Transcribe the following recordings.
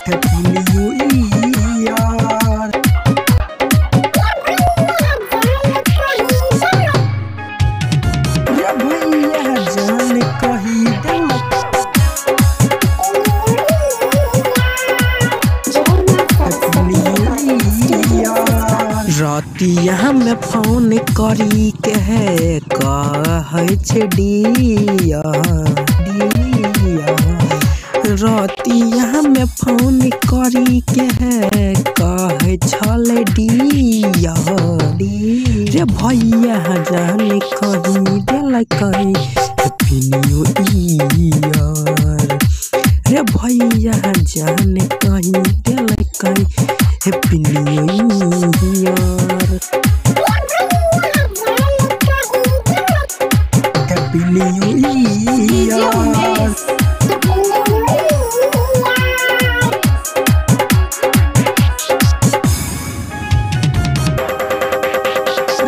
Happy new year. भैया जान कही देलक रतिया में फोन करी के है कहै छै डिया रतिया में फोन करी के है कहै छलै डिया रे भैया जान कही देलक हैप्पी न्यू ईयर। रे भैया जान कही देलक happy new year. Happy new year.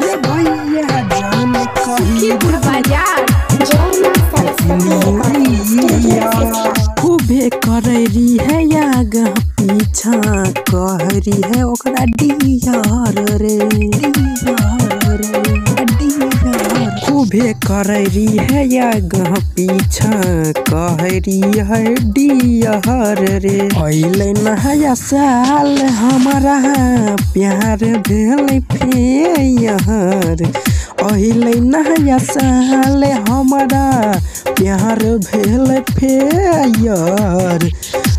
रे भैया जान कही खूबे करैरी है आगा पीछा कहरी है ओकरा डियर रे खूबे करैरी है आगा पीछा कहरी है डियर रे अइले नया साल हमारा प्यार भेल फेयर अइले नया साल हमारा प्यार भेल फेयर।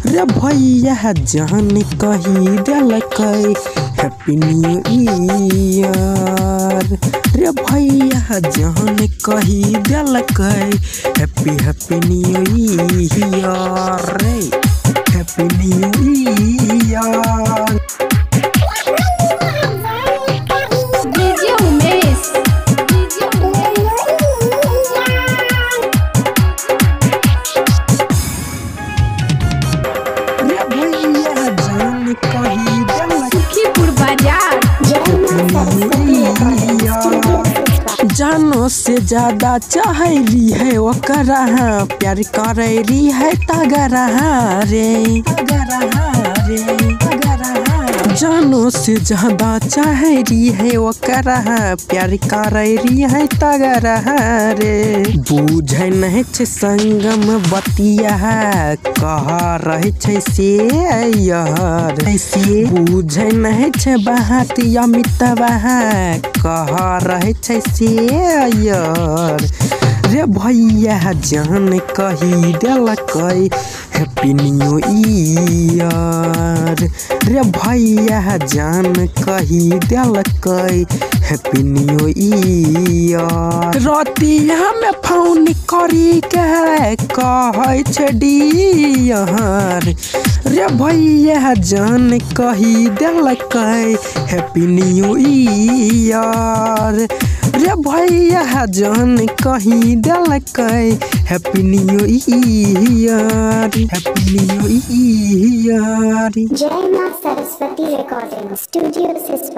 रे भैया जान कही देलक हैप्पी न्यू ईयर। रे भैया जान कही देलक हैप्पी न्यू ईयर रे हैप्पी न्यू ईयर। जानो से ज्यादा चाहली है ओकरा प्यार करैली है तगरा रे जानो से ज्यादा चाहली है ओकरा प्यार करैली है तगरा रे बुझै नहीं छै संगम बतिया कह रहे छै से यार बुझै नहीं छै बात अमितवा कह रहे छै से यार। रे भैया जान कही देलक हैप्पी न्यू ईयर। रे भैया जान कही देलक हैप्पी न्यू ईयर। रतिया में फोन करी के कहै छै डियर। रे भैया जान कही देलक हैप्पी न्यू ईयर। रे भैया जान कही देलक happy new year happy new year. जय मां सरस्वती रिकॉर्डिंग स्टूडियो सिस्वा।